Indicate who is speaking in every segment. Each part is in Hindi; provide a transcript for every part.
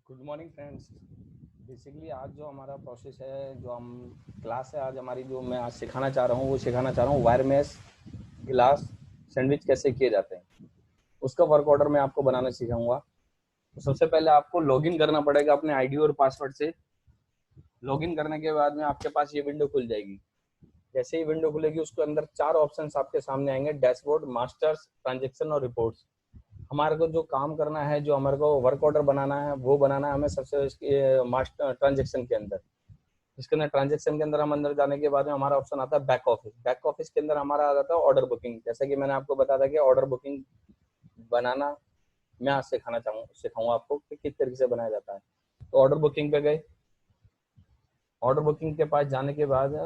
Speaker 1: Good morning friends. बेसिकली आज जो हमारा प्रोसेस है, जो हम क्लास है आज हमारी, जो मैं आज सिखाना चाह रहा हूँ वो सिखाना चाह रहा हूँ वायर मेश गिलास सैंडविच कैसे किए जाते हैं। उसका वर्क ऑर्डर मैं आपको बनाना सिखाऊंगा। तो सबसे पहले आपको लॉगिन करना पड़ेगा अपने आईडी और पासवर्ड से। लॉगिन करने के बाद में आपके पास ये विंडो खुल जाएगी। जैसे ही विंडो खुलेगी उसके अंदर चार ऑप्शंस आपके सामने आएंगे: डैशबोर्ड, मास्टर्स, ट्रांजेक्शन और रिपोर्ट्स। हमारे को जो काम करना है, जो हमारे को वर्क ऑर्डर बनाना है, वो बनाना है हमें सबसे मास्टर ट्रांजेक्शन के अंदर। इसके अंदर ट्रांजेक्शन के अंदर हम अंदर जाने के बाद में हमारा ऑप्शन आता है बैक ऑफिस। बैक ऑफिस के अंदर हमारा आ जाता है ऑर्डर बुकिंग। जैसे कि मैंने आपको बताया था कि ऑर्डर बुकिंग बनाना मैं आज सिखाऊंगा आपको कि किस तरीके से बनाया जाता है। तो ऑर्डर बुकिंग पे गए। ऑर्डर बुकिंग के पास जाने के बाद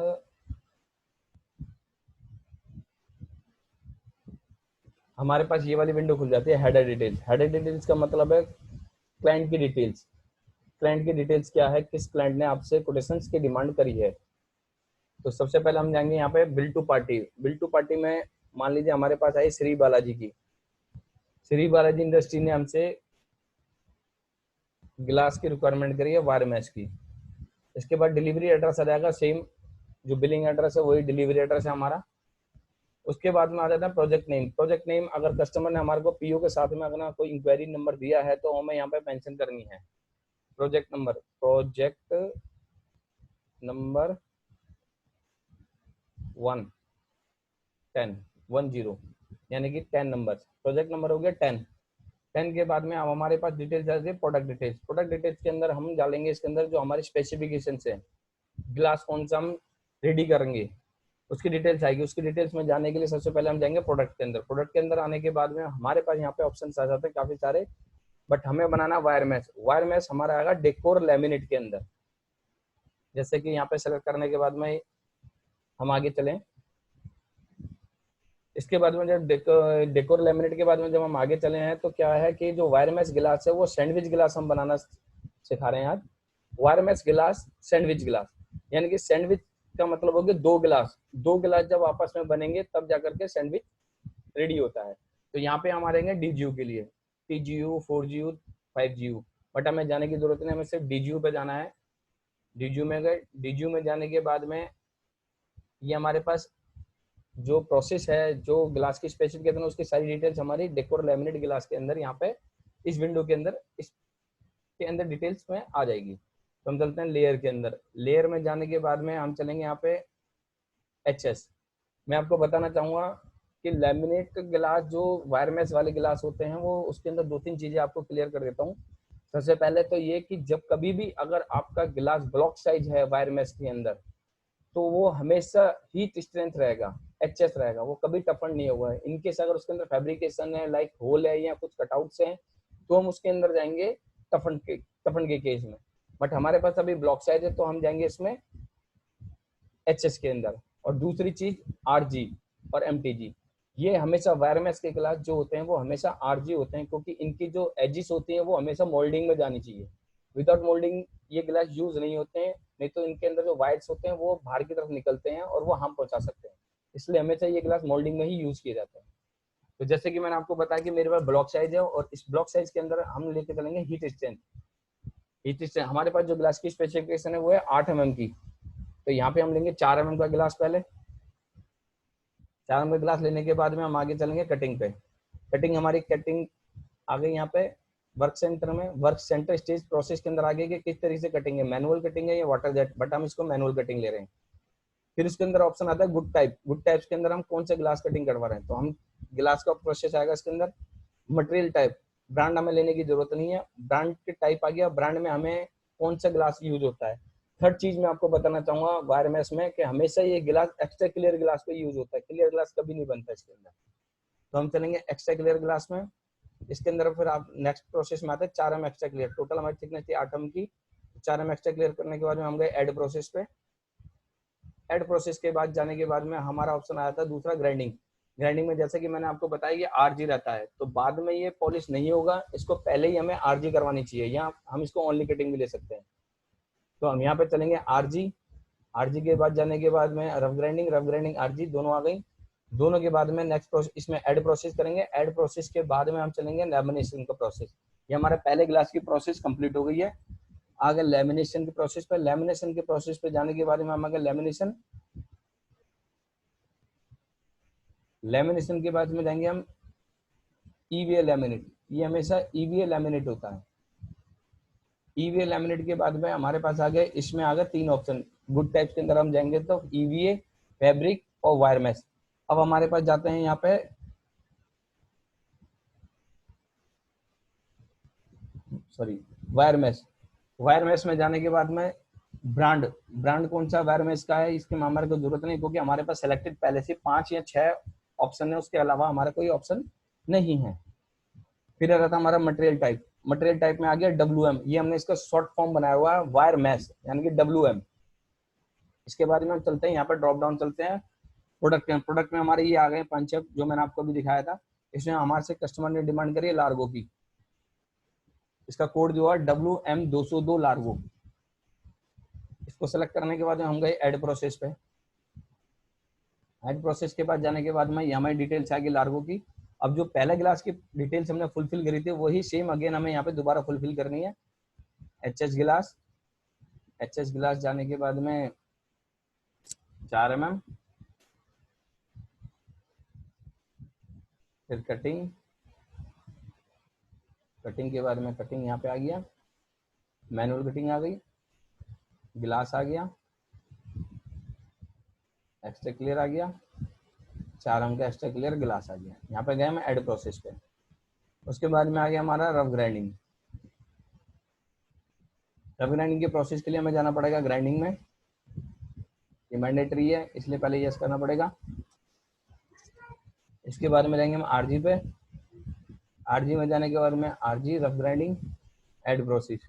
Speaker 1: हमारे पास ये वाली विंडो खुल जाती है, हेडर डिटेल्स। हेडर डिटेल्स का मतलब है क्लाइंट की डिटेल्स। क्लाइंट की डिटेल्स क्या है, किस क्लाइंट ने आपसे कोटेशंस की डिमांड करी है। तो सबसे पहले हम जाएंगे यहाँ पे bill to party. Bill to party में मान लीजिए हमारे पास आई श्री बालाजी की। श्री बालाजी इंडस्ट्री ने हमसे गिलास की रिक्वायरमेंट करी है वायर मैच की। इसके बाद डिलीवरी एड्रेस आ जाएगा सेम, जो बिलिंग एड्रेस है वही डिलीवरी एड्रेस है हमारा। उसके बाद में आ जाता है प्रोजेक्ट नेम। प्रोजेक्ट नेम अगर कस्टमर ने हमारे को पीओ के साथ में अगर कोई इंक्वायरी नंबर दिया है तो हमें यहाँ पे मेंशन करनी है प्रोजेक्ट नंबर। प्रोजेक्ट नंबर 10 यानी कि 10 नंबर। प्रोजेक्ट नंबर हो गया 10। 10 के बाद में अब हमारे पास डिटेल्स आती है प्रोडक्ट डिटेल्स। प्रोडक्ट डिटेल्स के अंदर हम डालेंगे इसके अंदर जो हमारी स्पेसिफिकेशन है, ग्लास कौन सा हम रेडी करेंगे उसकी डिटेल्स आएगी। उसकी डिटेल्स में जाने के लिए सबसे पहले हम जाएंगे प्रोडक्ट के अंदर। प्रोडक्ट के अंदर आने के बाद में हमारे पास यहाँ पे ऑप्शन आ जाते हैं काफी सारे, बट हमें बनाना वायर मैश। वायर मैश हमारा आएगा डेकोर लेमिनेट के अंदर। जैसे कि यहाँ पे सेलेक्ट करने के बाद में हम आगे चलें। इसके बाद में जब डेकोर लेमिनेट के बाद में जब हम आगे चले हैं तो क्या है कि जो वायर मैश गिलास है वो सैंडविच गिलास हम बनाना सिखा रहे हैं आज। वायर मैश गिलास, सैंडविच गिलास, यानी कि सैंडविच का मतलब हो गया दो गिलास। दो गिलास जब आपस में बनेंगे तब जाकर के सैंडविच रेडी होता है। तो यहाँ पे हम आ रहेंगे डीजीयू के लिए, टीजीयू, 4GU, 5GU। बट हमें जाने की जरूरत नहीं, हमें सिर्फ डीजीयू पे जाना है। डीजीयू में गए। डीजीयू में जाने के बाद में ये हमारे पास जो प्रोसेस है, जो ग्लास की स्पेसिफिकेशन है, उसकी सारी डिटेल्स हमारी डेकोर लैमिनेट गिलास के अंदर यहाँ पे इस विंडो के अंदर इसके अंदर डिटेल्स में आ जाएगी। तो हम चलते हैं लेयर के अंदर। लेयर में जाने के बाद में हम चलेंगे यहाँ पे HS। मैं आपको बताना चाहूंगा कि लैमिनेट गिलास जो वायर मैश वाले गिलास होते हैं वो उसके अंदर दो तीन चीजें आपको क्लियर कर देता हूँ। सबसे पहले तो ये कि जब कभी भी अगर आपका गिलास ब्लॉक साइज है वायर मैश के अंदर तो वो हमेशा हीट स्ट्रेंथ रहेगा, HS रहेगा, वो कभी टफन नहीं होगा। इनकेस अगर उसके अंदर फैब्रिकेशन है, लाइक होल है या कुछ कटआउट्स हैं, तो हम उसके अंदर जाएंगे टफन के केस में। बट हमारे पास अभी ब्लॉक साइज है तो हम जाएंगे इसमें HS के अंदर। और दूसरी चीज RG और MTG। ये हमेशा वायर मैश के गिलास जो होते हैं वो हमेशा RG होते हैं, क्योंकि इनकी जो एजिस होती हैं वो हमेशा मोल्डिंग में जानी चाहिए। विदाउट मोल्डिंग ये गिलास यूज नहीं होते हैं, नहीं तो इनके अंदर जो वाइट्स होते हैं वो बाहर की तरफ निकलते हैं और वो हार्म पहुंचा सकते हैं। इसलिए हमेशा ये गिलास मोल्डिंग में ही यूज किए जाते हैं। तो जैसे कि मैंने आपको बताया कि मेरे पास ब्लॉक साइज है और इस ब्लॉक साइज के अंदर हम लेके चलेंगे हीट स्ट्रेंथ। हीट स्ट्रेंथ हमारे पास जो गिलास की स्पेसिफिकेशन है वो है 8 mm की। तो यहाँ पे हम लेंगे 4 mm का गिलास। पहले 4 mm का गिलास लेने के बाद में हम आगे चलेंगे कटिंग पे। कटिंग आ गई यहाँ पे वर्क सेंटर में। वर्क सेंटर स्टेज प्रोसेस के अंदर आगे कि किस तरीके से कटिंग है, मैनुअल कटिंग है या वाटर जेट, बट हम इसको मैनुअल कटिंग ले रहे हैं। फिर उसके अंदर ऑप्शन आता है गुड टाइप। गुड टाइप्स के अंदर हम कौन सा ग्लास कटिंग करवा रहे हैं, तो हम गिलास का प्रोसेस आएगा इसके अंदर। मटेरियल टाइप, ब्रांड हमें लेने की जरूरत नहीं है, ब्रांड के टाइप आ गया, ब्रांड में हमें कौन सा ग्लास यूज होता है। थर्ड चीज मैं आपको बताना चाहूंगा वायर मैश में कि हमेशा ये गिलास एक्स्ट्रा क्लियर गिलास पे यूज होता है, क्लियर ग्लास कभी नहीं बनता इसके अंदर। तो हम चलेंगे एक्स्ट्रा क्लियर ग्लास में। इसके अंदर फिर आप नेक्स्ट प्रोसेस में आते हैं 4 mm एक्स्ट्रा क्लियर। टोटल हमारी थिकनेस थी 8 mm की। 4 mm एक्स्ट्रा क्लियर करने के बाद में हम गए ऐड प्रोसेस पे। ऐड प्रोसेस के बाद जाने के बाद में हमारा ऑप्शन आया था दूसरा ग्राइंडिंग। ग्राइंडिंग में जैसे कि मैंने आपको बताया कि RG रहता है, तो बाद में ये पॉलिश नहीं होगा, इसको पहले ही हमें RG करवानी चाहिए, या हम इसको ओनली कटिंग भी ले सकते हैं। तो हम यहाँ पे चलेंगे RG। RG के बाद जाने के बाद में रफ ग्राइंडिंग RG दोनों आ गई। दोनों के बाद में नेक्स्ट प्रोसेस इसमें ऐड प्रोसेस करेंगे। ऐड प्रोसेस के बाद में हम चलेंगे लैमिनेशन का प्रोसेस। ये हमारे पहले ग्लास की प्रोसेस कंप्लीट हो गई है। आगे लेमिनेशन की प्रोसेस पे, लेमिनेशन की प्रोसेस पे जाने के बाद में हम आगे लेमिनेशन के बाद में जाएंगे हम ईवीए लैमिनेट। ये हमेशा ईवीए लैमिनेट होता है। ईवीए लैमिनेट के बाद में हमारे पास आ गए, इसमें आ गए 3 ऑप्शन। गुड टाइप्स के अंदर हम जाएंगे तो ईवीए, फैब्रिक और वायर मेश। अब हमारे पास जाते हैं यहाँ पे वायर मेश। वायर मेश में जाने के बाद में ब्रांड कौन सा वायर मेश का है इसकी हमारे को जरूरत नहीं, क्योंकि हमारे पास सिलेक्टेड पहले से 5 या 6 ऑप्शन है, उसके अलावा हमारा कोई ऑप्शन नहीं है। फिर आ रहा था हमारा मटेरियल टाइप में आ गया WM। ये हमने इसका शॉर्ट फॉर्म बनाया हुआ है, वायर मैश यानी कि WM। इसके बाद में हम चलते हैं यहाँ पर ड्रॉप डाउन चलते हैं प्रोडक्ट में हमारे ये आ गए 5 जो मैंने आपको भी दिखाया था। इसमें हमारे से कस्टमर ने डिमांड करी है लार्गो की। इसका कोड जो है WM202 लार्गो। इसको सेलेक्ट करने के बाद हम गए ऐड प्रोसेस पे। ऐड प्रोसेस के बाद जाने के बाद में हमारी डिटेल्स आ गई लार्गो की। अब जो पहले ग्लास की डिटेल्स हमने फुलफिल करी थी वही सेम अगेन हमें यहाँ पे दोबारा फुलफिल करनी है। एचएस गिलास जाने के बाद में 4 mm, फिर कटिंग के बाद में कटिंग यहाँ पे आ गया, मैनुअल कटिंग आ गई, गिलास आ गया, एक्स्ट्रा क्लियर आ गया, 4 mm का एक्स्ट्रा क्लियर गिलास आ गया। यहाँ पे गए मैं ऐड प्रोसेस पे। उसके बाद में आ गया हमारा रफ ग्राइंडिंग के प्रोसेस के लिए हमें जाना पड़ेगा ग्राइंडिंग में। ये मैंडेटरी है इसलिए पहले यस करना पड़ेगा। इसके बाद में जाएंगे हम आरजी पे। आरजी में जाने के बाद में RG rough grinding add process.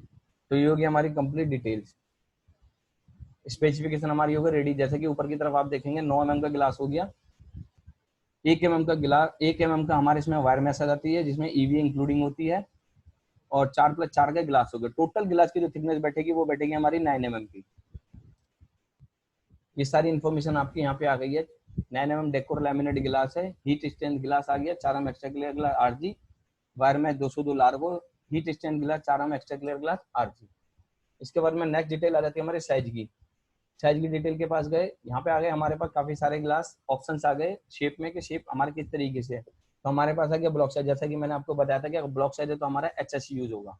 Speaker 1: तो ये होगी हमारी कंप्लीट डिटेल्स। स्पेसिफिकेशन हमारी होगी रेडी। जैसे कि ऊपर की तरफ आप देखेंगे 9 mm का गिलास हो गया, 1 mm का गिलास, 1 mm का हमारे इसमें वायर मैश आ जाती है जिसमें ईवी इंक्लूडिंग होती है, और 4+4 का गिलास हो गया। टोटल गिलास की जो थिकनेस बैठेगी वो बैठेगी हमारी 9 mm की। ये सारी इन्फॉर्मेशन आपकी यहाँ पे आ गई है। 9 mm डेकोर लैमिनेट गिलास है, हीट स्टैंड गिलास आ गया, 4 mm एक्स्ट्रा क्लियर गिलास आरजी, वायर में 202 लार्गो, हीट स्टैंड गिलास, 4 mm एक्स्ट्रा क्लियर गिलास आरजी। इसके बाद में नेक्स्ट डिटेल आ जाती है हमारे साइज की डिटेल के पास गए। यहाँ पे आ गए हमारे पास काफी सारे ग्लास ऑप्शंस आ गए शेप में, कि शेप हमारे किस तरीके से है। तो हमारे पास आ गया ब्लॉक साइज। जैसा कि मैंने आपको बताया था कि अगर ब्लॉक साइज है तो हमारा HH यूज होगा।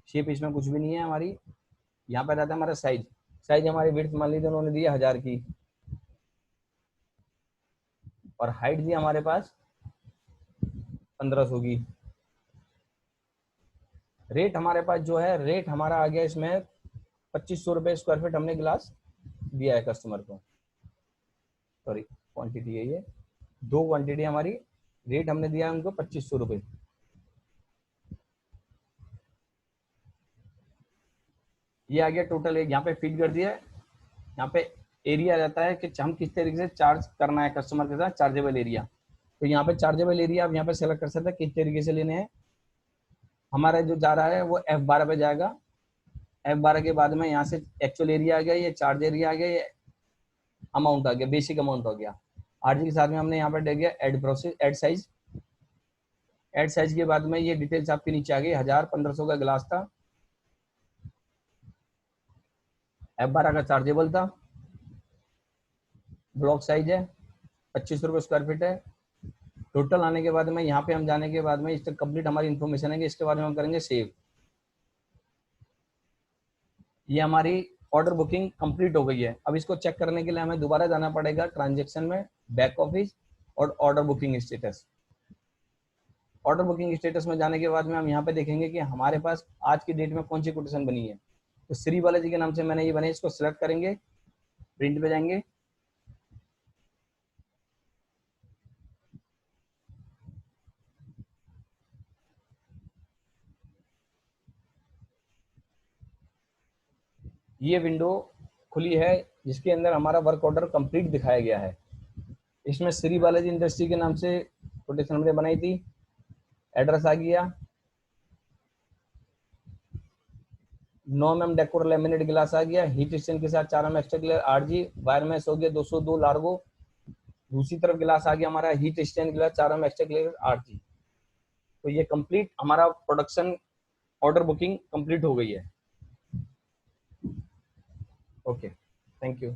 Speaker 1: शेप इसमें कुछ भी नहीं है हमारी। यहाँ पे रहता है हमारा साइज हमारी विड्थ मान लीजिए उन्होंने दी 1000 की, और हाइट दी हमारे पास 1500 की। रेट हमारे पास जो है, रेट हमारा आ गया इसमें 2500 रुपये स्क्वायर फीट हमने गिलास दिया है कस्टमर को। सॉरी, क्वांटिटी है ये, 2 क्वांटिटी हमारी। रेट हमने दिया है उनको 2500 रुपये। ये आ गया टोटल। एक यहाँ पे फीड कर दिया है। यहाँ पे एरिया रहता है कि हम किस तरीके से चार्ज करना है कस्टमर के साथ, चार्जेबल एरिया। तो यहाँ पे चार्जेबल एरिया आप यहाँ पे सेलेक्ट कर सकते हैं किस तरीके से लेने हैं। हमारा जो जा रहा है वो F12 पे जाएगा। F12 के बाद में यहाँ से एक्चुअल एरिया आ गया, ये चार्ज एरिया आ गया, ये अमाउंट आ गया, बेसिक अमाउंट हो गया। आरजी के साथ में हमने यहाँ पे दे गया ऐड प्रोसेस, ऐड साइज के बाद में ये डिटेल्स आपके नीचे आ गई। 1000-1500 का गिलास था, F12 का चार्जेबल था, ब्लॉक साइज है, 2500 रुपये स्क्वायर फीट है। टोटल आने के बाद में यहाँ पे हम जाने के बाद में इस तक कंप्लीट हमारी इन्फॉर्मेशन है कि इसके बाद में हम करेंगे सेव। ये हमारी ऑर्डर बुकिंग कंप्लीट हो गई है। अब इसको चेक करने के लिए हमें दोबारा जाना पड़ेगा ट्रांजेक्शन में, बैक ऑफिस और order booking status. Order booking status में जाने के बाद में हम यहाँ पे देखेंगे कि हमारे पास आज की डेट में कौन सी कोटेशन बनी है। तो श्री बालाजी के नाम से मैंने ये बने, इसको सिलेक्ट करेंगे, प्रिंट पे जाएंगे, ये विंडो खुली है जिसके अंदर हमारा वर्क ऑर्डर कंप्लीट दिखाया गया है। इसमें श्री बालाजी इंडस्ट्री के नाम से कोटेशन हमने बनाई थी, एड्रेस आ गया, 9 mm डेकोर लेमिनेट गिलास आ गया, हीट स्टैंड के साथ 4 mm extra clear RG, wire mesh हो गया 202 लार्गो। दूसरी तरफ गिलास आ गया हमारा हीट स्टैंड गिलास 4 mm एक्स्ट्रा क्लियर आरजी। तो ये कंप्लीट हमारा प्रोडक्शन ऑर्डर बुकिंग कंप्लीट हो गई है। Okay, thank you.